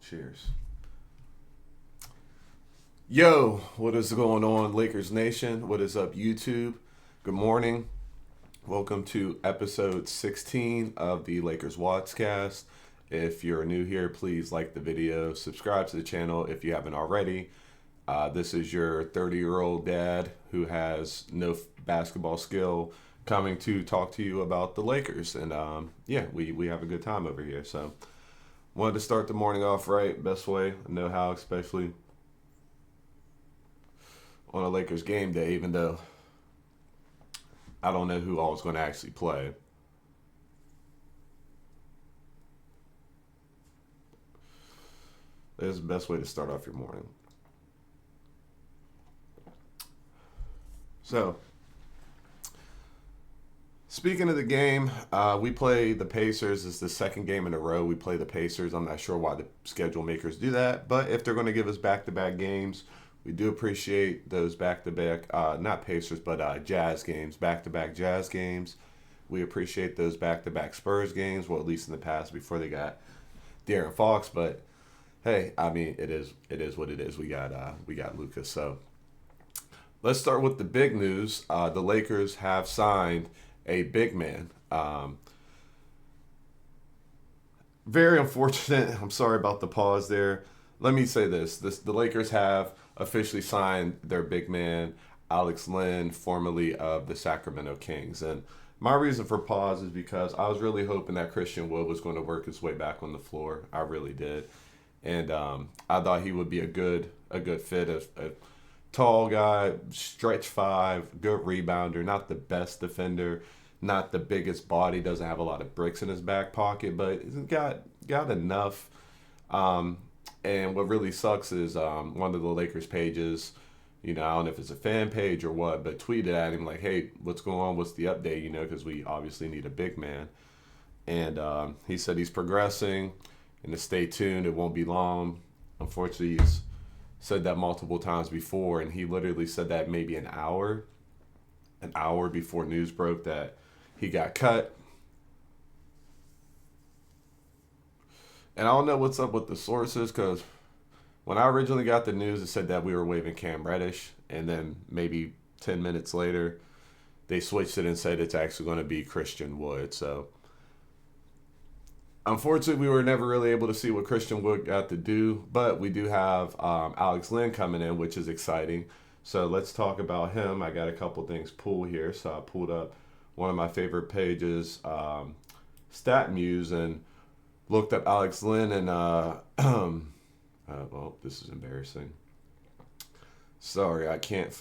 Cheers. Yo, what is going on, Lakers Nation? What is up, YouTube? Good morning. Welcome to episode 16 of the Lakers WattsCast. If you're new here, please like the video, subscribe to the channel if you haven't already. This is your 30-year-old dad who has no basketball skill coming to talk to you about the Lakers. And we have a good time over here. So wanted to start the morning off right, best way I know how, especially on a Lakers game day, even though I don't know who all is going to actually play. That's the best way to start off your morning. So, speaking of the game, we play the Pacers. It's the second game in a row we play the Pacers. I'm not sure why the schedule makers do that, but if they're going to give us back-to-back games, we do appreciate those back-to-back, not Pacers, but Jazz games, back-to-back Jazz games. We appreciate those back-to-back Spurs games, well, at least in the past before they got De'Aaron Fox. But hey, I mean, it is what it is. We got Lucas. So let's start with the big news. The Lakers have signed a big man. Very unfortunate. I'm sorry about the pause there. Let me say this. The Lakers have officially signed their big man, Alex Len, formerly of the Sacramento Kings. And my reason for pause is because I was really hoping that Christian Wood was going to work his way back on the floor. I really did. And I thought he would be a good fit. A tall guy, stretch five, good rebounder, not the best defender, not the biggest body, doesn't have a lot of bricks in his back pocket, but he's got enough. And what really sucks is one of the Lakers pages, I don't know if it's a fan page or what, but tweeted at him like, hey, what's going on? What's the update? Because we obviously need a big man. And he said he's progressing and to stay tuned. It won't be long. Unfortunately, he's said that multiple times before, and he literally said that maybe an hour before news broke that he got cut. And I don't know what's up with the sources, because when I originally got the news, it said that we were waiving Cam Reddish, and then maybe 10 minutes later, they switched it and said it's actually going to be Christian Wood. So, unfortunately, we were never really able to see what Christian Wood got to do, but we do have Alex Len coming in, which is exciting. So let's talk about him. I got a couple things pulled here. So I pulled up one of my favorite pages, StatMuse, and looked up Alex Len, and well, this is embarrassing. Sorry, I can't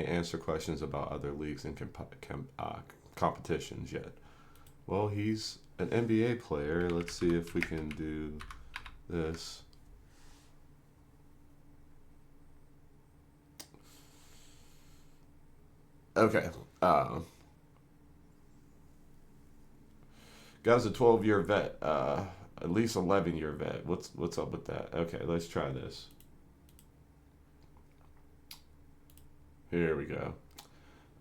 answer questions about other leagues and competitions yet. Well, he's an NBA player. Let's see if we can do this. Okay. Guy's a 12-year vet. At least 11-year vet. What's up with that? Okay, let's try this. Here we go.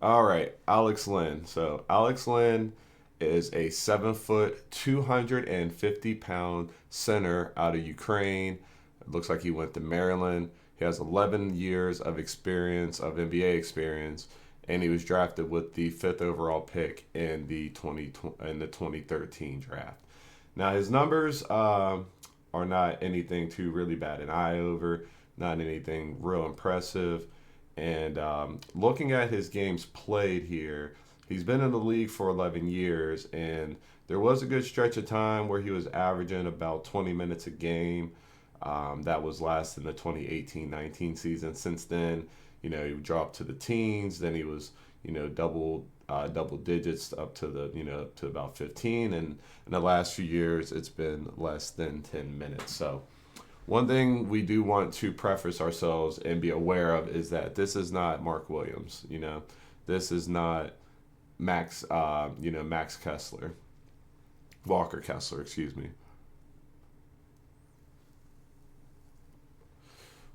All right, Alex Len. So Alex Len is a 7-foot, 250-pound center out of Ukraine. It looks like he went to Maryland. He has 11 years of experience, of NBA experience, and he was drafted with the 5th overall pick in the 2013 draft. Now, his numbers are not anything too really bad an eye over, not anything real impressive. And looking at his games played here, he's been in the league for 11 years, and there was a good stretch of time where he was averaging about 20 minutes a game. That was last in the 2018-19 season. Since then, he dropped to the teens. Then he was, double digits up to to about 15. And in the last few years, it's been less than 10 minutes. So one thing we do want to preface ourselves and be aware of is that this is not Mark Williams. This is not Max Kessler, Walker Kessler, excuse me.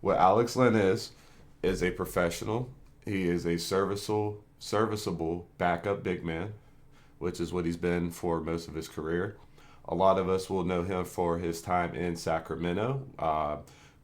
What Alex Len is a professional. He is a serviceable backup big man, which is what he's been for most of his career. A lot of us will know him for his time in Sacramento,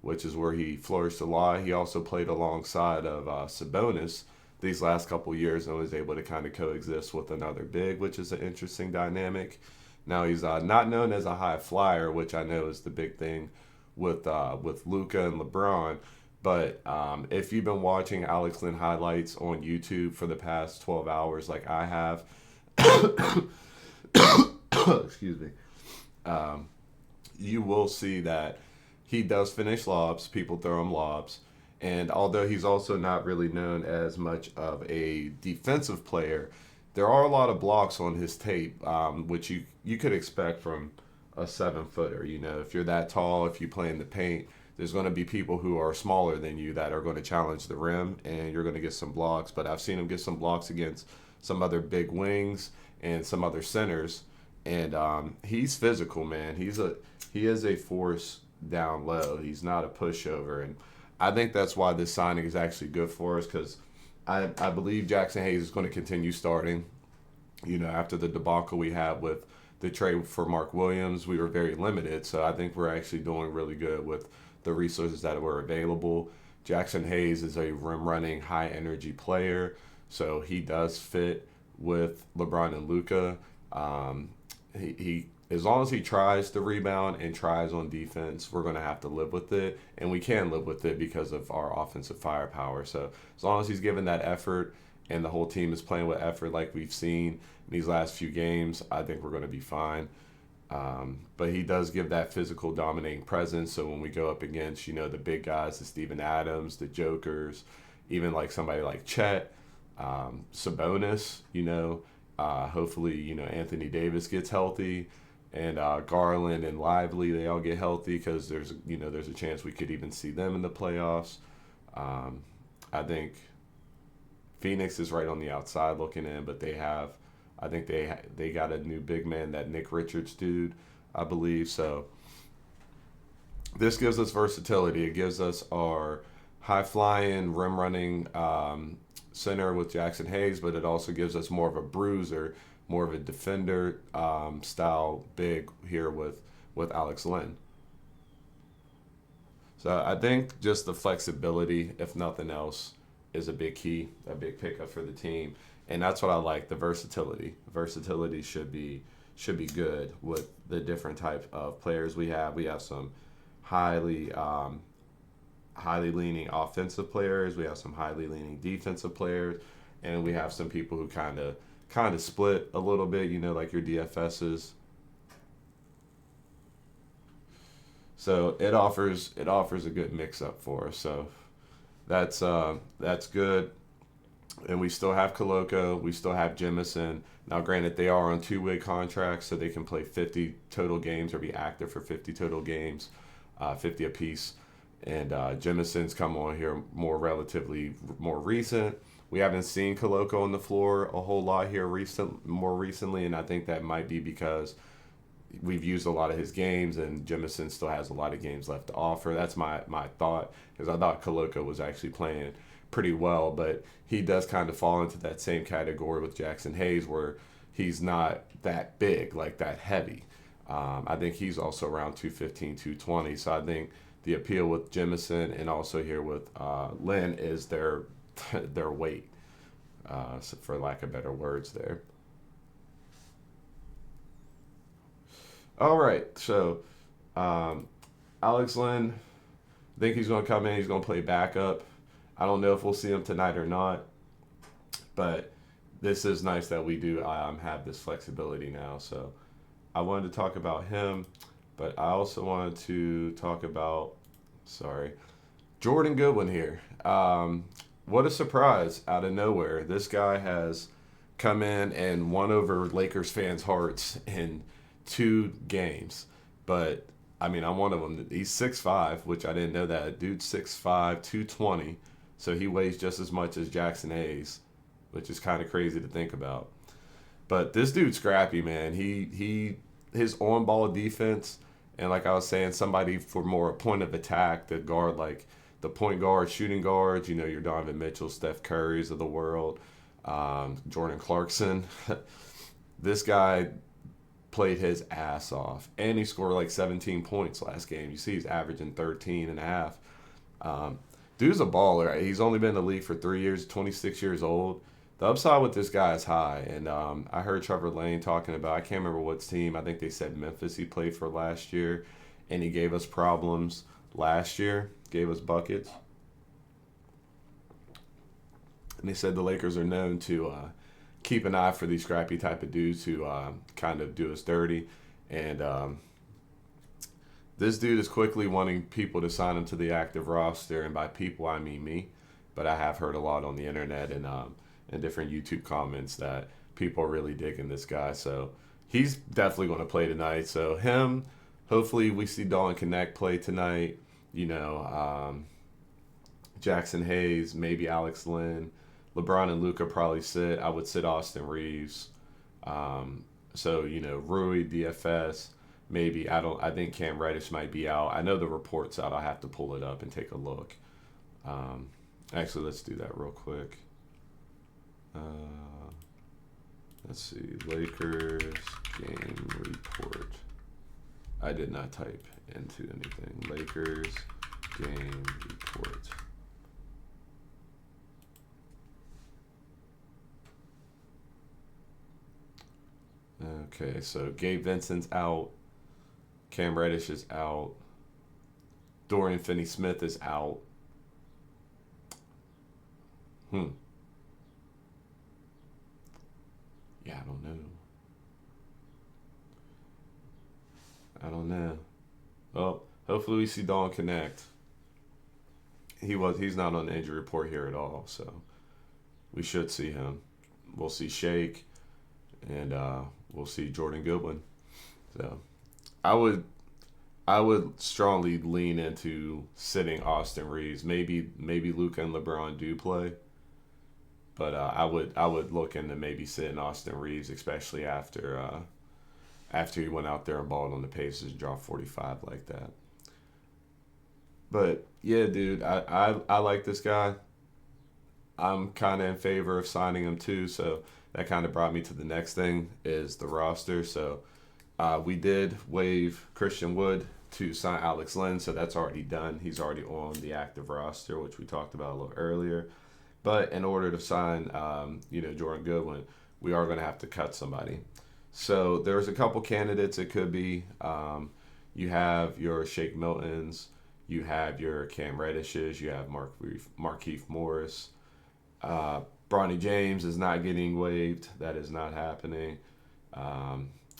which is where he flourished a lot. He also played alongside of Sabonis these last couple years and was able to kind of coexist with another big, which is an interesting dynamic. Now he's not known as a high flyer, which I know is the big thing with Luka and LeBron. But if you've been watching Alex Lynn highlights on YouTube for the past 12 hours, like I have, excuse me, you will see that he does finish lobs. People throw him lobs. And although he's also not really known as much of a defensive player, there are a lot of blocks on his tape, which you could expect from a 7 footer. You know, if you're that tall, if you play in the paint, there's going to be people who are smaller than you that are going to challenge the rim, and you're going to get some blocks. But I've seen him get some blocks against some other big wings and some other centers, and he's physical, man. He is a force down low. He's not a pushover, and I think that's why this signing is actually good for us because I believe Jackson Hayes is going to continue starting. You know, after the debacle we had with the trade for Mark Williams, we were very limited. So I think we're actually doing really good with the resources that were available. Jackson Hayes is a rim running, high energy player. So he does fit with LeBron and Luka. He as long as he tries to rebound and tries on defense, we're going to have to live with it. And we can live with it because of our offensive firepower. So as long as he's given that effort and the whole team is playing with effort like we've seen in these last few games, I think we're going to be fine. But he does give that physical dominating presence. So when we go up against, you know, the big guys, the Steven Adams, the Jokers, even like somebody like Chet, Sabonis, you know, hopefully, you know, Anthony Davis gets healthy and Garland and Lively, they all get healthy because there's a chance we could even see them in the playoffs. I think Phoenix is right on the outside looking in, but I think they got a new big man, that Nick Richards dude, I believe. So this gives us versatility. It gives us our high flying, rim running center with Jackson Hayes, but it also gives us more of a bruiser, more of a defender style big here with Alex Lynn. So I think just the flexibility, if nothing else, is a big key, a big pickup for the team, and that's what I like. The versatility. Versatility should be good with the different type of players we have. We have some highly highly leaning offensive players. We have some highly leaning defensive players, and we have some people who kind of split a little bit. You know, like your DFSs. So it offers a good mix up for us. So that's good. And we still have Koloko. We still have Jemison. Now, granted, they are on two-way contracts, so they can play 50 total games or be active for 50 total games, 50 apiece. And Jemison's come on here relatively more recent. We haven't seen Koloko on the floor a whole lot here more recently, and I think that might be because we've used a lot of his games, and Jemison still has a lot of games left to offer. That's my thought, because I thought Koloko was actually playing pretty well, but he does kind of fall into that same category with Jackson Hayes, where he's not that big, like that heavy. I think he's also around 215, 220. So I think the appeal with Jemison and also here with Lynn is their weight, so for lack of better words there. All right, so um, Alex Lynn, I think he's going to come in. He's going to play backup. I don't know if we'll see him tonight or not, but this is nice that we do have this flexibility now. So I wanted to talk about him, but I also wanted to talk about, sorry, Jordan Goodwin here. What a surprise out of nowhere. This guy has come in and won over Lakers fans' hearts in 2 games. But, I mean, I'm one of them. He's 6'5", which I didn't know that. Dude's 6'5", 220. So he weighs just as much as Jackson Hayes, which is kind of crazy to think about. But this dude's scrappy, man. His on-ball defense, and like I was saying, somebody for more point of attack to guard, like the point guard, shooting guards, you know, your Donovan Mitchell, Steph Currys of the world, Jordan Clarkson. This guy played his ass off, and he scored like 17 points last game. You see, he's averaging 13 and a half. Um, Dude's a baller. He's only been in the league for 3 years, 26 years old. The upside with this guy is high, and I heard Trevor Lane talking about, I can't remember what team. I think they said Memphis he played for last year, and he gave us problems last year, gave us buckets. And they said the Lakers are known to keep an eye for these scrappy type of dudes who kind of do us dirty. And this dude is quickly wanting people to sign him to the active roster, and by people I mean me. But I have heard a lot on the internet and different YouTube comments that people are really digging this guy. So he's definitely going to play tonight. So him, hopefully we see Dalton Connect play tonight. You know, Jackson Hayes, maybe Alex Lynn. LeBron and Luca probably sit. I would sit Austin Reeves. So you know, Rui DFS. Maybe I don't. I think Cam Reddish might be out. I know the report's out. I have to pull it up and take a look. Um, Actually, let's do that real quick. Let's see. Lakers game report. I did not type into anything. Lakers game report. Okay, so Gabe Vincent's out. Cam Reddish is out. Dorian Finney-Smith is out. Yeah, I don't know. I don't know. Well, hopefully we see Dawn Connect. He's not on the injury report here at all, so we should see him. We'll see Shake, and we'll see Jordan Goodwin. So I would strongly lean into sitting Austin Reeves. Maybe Luka and LeBron do play, but I would look into maybe sitting Austin Reeves, especially after he went out there and balled on the Pacers and dropped 45 like that. But yeah, dude, I like this guy. I'm kind of in favor of signing him too. So that kind of brought me to the next thing is the roster. So we did waive Christian Wood to sign Alex Len, so that's already done. He's already on the active roster, which we talked about a little earlier. But in order to sign, Jordan Goodwin, we are going to have to cut somebody. So there's a couple candidates. It could be you have your Shake Miltons, you have your Cam Reddishes, you have Markieff Morris. Bronny James is not getting waived. That is not happening.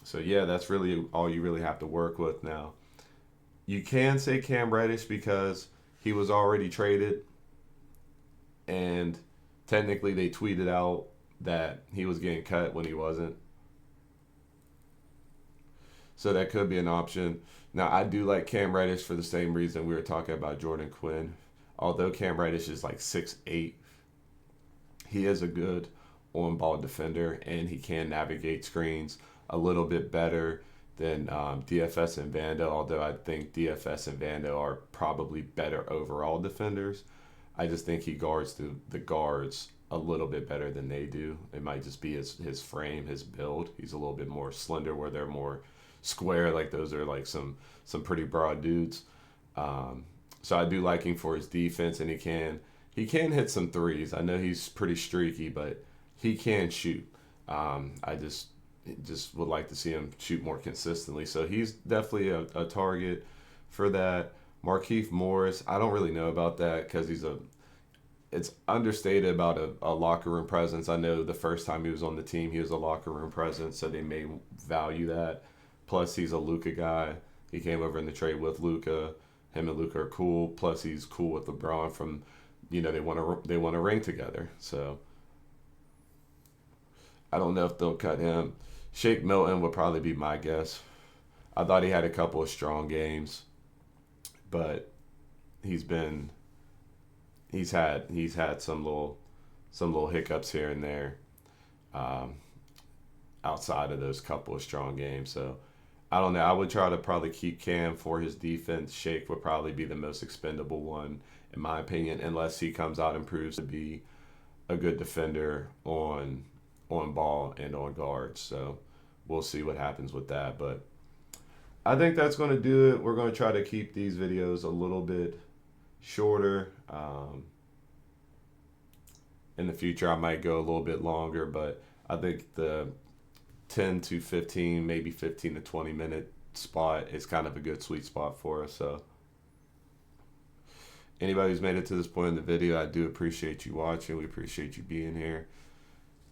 So yeah, that's really all you really have to work with now. You can say Cam Reddish because he was already traded, and technically they tweeted out that he was getting cut when he wasn't. So that could be an option. Now I do like Cam Reddish for the same reason we were talking about Jordan Quinn. Although Cam Reddish is like 6'8", he is a good on-ball defender, and he can navigate screens a little bit better than DFS and Vando, although I think DFS and Vando are probably better overall defenders. I just think he guards the guards a little bit better than they do. It might just be his frame, his build. He's a little bit more slender where they're more square. Like those are like some pretty broad dudes. So I do like him for his defense, and he can hit some threes. I know he's pretty streaky, but he can shoot. I just would like to see him shoot more consistently. So he's definitely a target for that. Markieff Morris, I don't really know about that because it's understated about a locker room presence. I know the first time he was on the team, he was a locker room presence, so they may value that. Plus, he's a Luka guy. He came over in the trade with Luka. Him and Luka are cool. Plus, he's cool with LeBron from, they want to ring together. So I don't know if they'll cut him. Shake Milton would probably be my guess. I thought he had a couple of strong games, but he's had some little hiccups here and there, outside of those couple of strong games. So I don't know. I would try to probably keep Cam for his defense. Shake would probably be the most expendable one, in my opinion, unless he comes out and proves to be a good defender on ball and on guards. So we'll see what happens with that. But I think that's going to do it. We're going to try to keep these videos a little bit shorter. In the future, I might go a little bit longer, but I think the 10 to 15, maybe 15 to 20 minute spot is kind of a good sweet spot for us. So anybody who's made it to this point in the video, I do appreciate you watching. We appreciate you being here.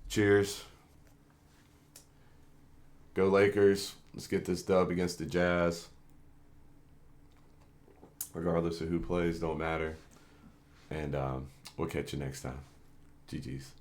Cheers. Go Lakers. Let's get this dub against the Jazz. Regardless of who plays, don't matter. And we'll catch you next time. GG's.